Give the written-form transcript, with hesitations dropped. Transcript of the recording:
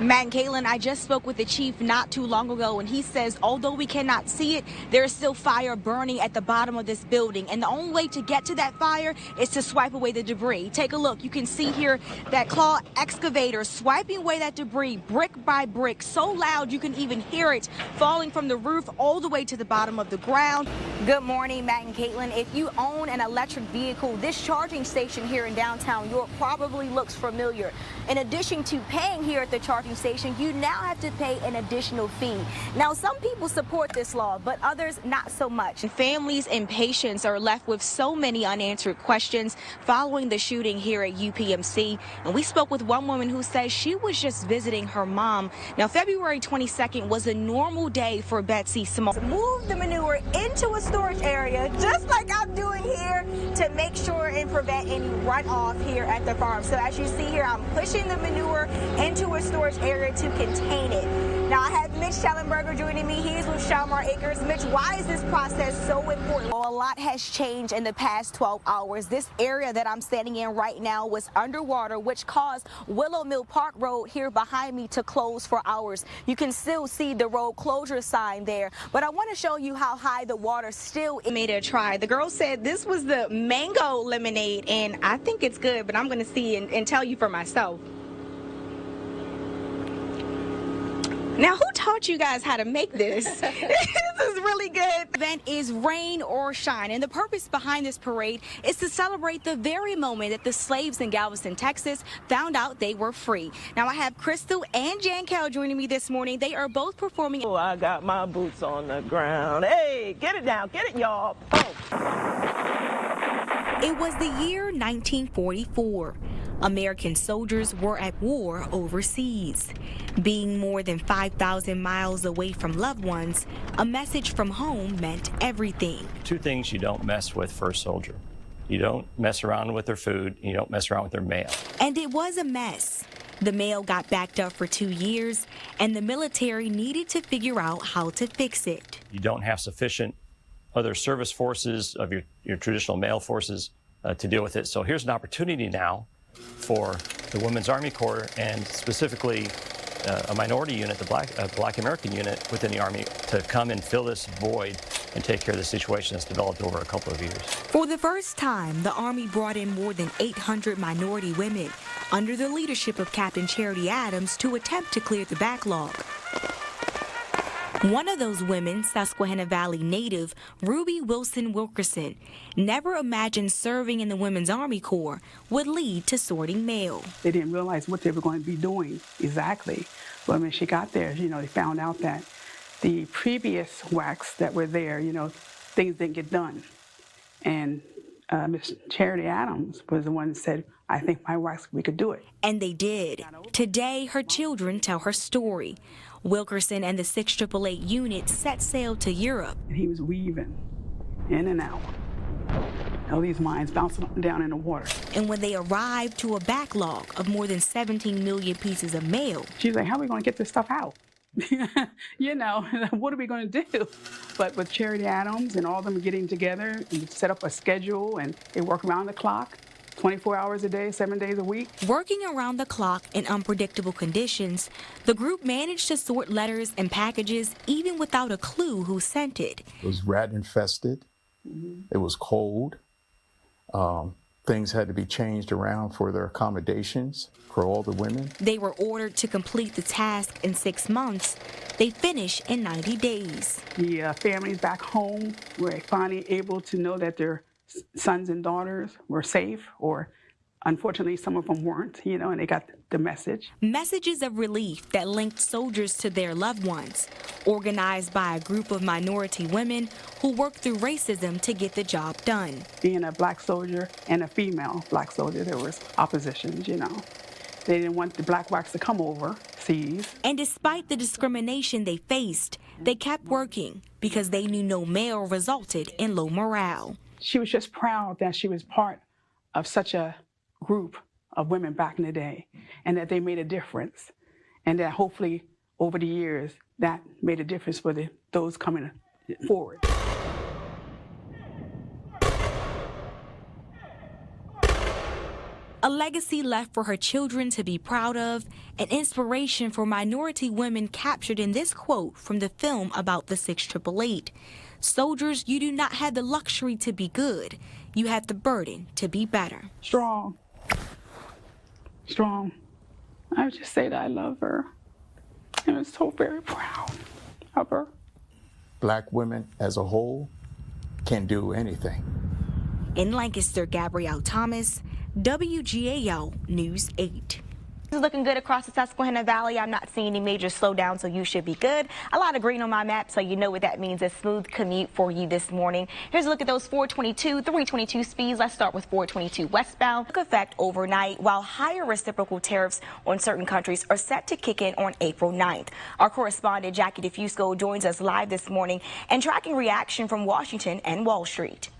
Matt and Caitlin, I just spoke with the chief not too long ago, and he says although we cannot see it, there is still fire burning at the bottom of this building. And the only way to get to that fire is to swipe away the debris. Take a look. You can see here that claw excavator swiping away that debris brick by brick, so loud you can even hear it falling from the roof all the way to the bottom of the ground. Good morning, Matt and Caitlin. If you own an electric vehicle, this charging station here in downtown York probably looks familiar. In addition to paying here at the charging station, you now have to pay an additional fee. Now, some people support this law, but others not so much. Families and patients are left with so many unanswered questions following the shooting here at UPMC. And we spoke with one woman who says she was just visiting her mom. Now, February 22nd was a normal day for Betsy Small. Move the manure into a storage area, just like I'm doing here, to make sure and prevent any runoff here at the farm. So as you see here, I'm pushing the manure into a storage area to contain it. Now I have Mitch Schellenberger joining me. He's with Shalimar Acres. Mitch, why is this process so important? Well, a lot has changed in the past 12 hours. This area that I'm standing in right now was underwater, which caused Willow Mill Park Road here behind me to close for hours. You can still see the road closure sign there, but I want to show you how high the water still made a try. The girl said this was the mango lemonade, and I think it's good, but I'm going to see and tell you for myself. Now, who taught you guys how to make this? This is really good. The event is rain or shine, and the purpose behind this parade is to celebrate the very moment that the slaves in Galveston, Texas found out they were free. Now, I have Crystal and Jankel joining me this morning. They are both performing. Oh, I got my boots on the ground. Hey, get it down, get it, y'all. Oh. It was the year 1944. American soldiers were at war overseas. Being more than 5,000 miles away from loved ones, a message from home meant everything. Two things you don't mess with for a soldier. You don't mess around with their food, you don't mess around with their mail. And it was a mess. The mail got backed up for 2 years, and the military needed to figure out how to fix it. You don't have sufficient other service forces of your traditional mail forces to deal with it. So here's an opportunity now for the Women's Army Corps, and specifically a minority unit, the Black American unit within the Army, to come and fill this void and take care of the situation that's developed over a couple of years. For the first time, the Army brought in more than 800 minority women under the leadership of Captain Charity Adams to attempt to clear the backlog. One of those women, Susquehanna Valley native Ruby Wilson Wilkerson, never imagined serving in the Women's Army Corps would lead to sorting mail. They didn't realize what they were going to be doing exactly. But when she got there, they found out that the previous WACs that were there, things didn't get done. And Miss Charity Adams was the one that said, I think my WACs, we could do it. And they did. Today, her children tell her story. Wilkerson and the 6th AAA unit set sail to Europe. And he was weaving in and out. All these mines bouncing up and down in the water. And when they arrived to a backlog of more than 17 million pieces of mail. She's like, how are we going to get this stuff out? What are we going to do? But with Charity Adams and all of them getting together and set up a schedule, and they work around the clock. 24 hours a day, 7 days a week. Working around the clock in unpredictable conditions, the group managed to sort letters and packages even without a clue who sent it. It was rat infested. It was cold. Things had to be changed around for their accommodations for all the women. They were ordered to complete the task in 6 months. They finished in 90 days. The families back home were finally able to know that their sons and daughters were safe, or unfortunately some of them weren't, and they got the message. Messages of relief that linked soldiers to their loved ones, organized by a group of minority women who worked through racism to get the job done. Being a black soldier and a female black soldier, there was opposition, They didn't want the black WACs to come overseas. And despite the discrimination they faced, they kept working because they knew no mail resulted in low morale. She was just proud that she was part of such a group of women back in the day, and that they made a difference, and that hopefully over the years that made a difference for those coming forward. A legacy left for her children to be proud of, an inspiration for minority women captured in this quote from the film about the 688. Soldiers, you do not have the luxury to be good. You have the burden to be better. Strong. Strong. I would just say that I love her. And I'm so very proud of her. Black women as a whole can do anything. In Lancaster, Gabriel Thomas, WGAL News 8. This is looking good across the Susquehanna Valley. I'm not seeing any major slowdown, so you should be good. A lot of green on my map, so you know what that means. A smooth commute for you this morning. Here's a look at those 422, 322 speeds. Let's start with 422 westbound. Took effect overnight, while higher reciprocal tariffs on certain countries are set to kick in on April 9th. Our correspondent Jackie DeFusco joins us live this morning and tracking reaction from Washington and Wall Street.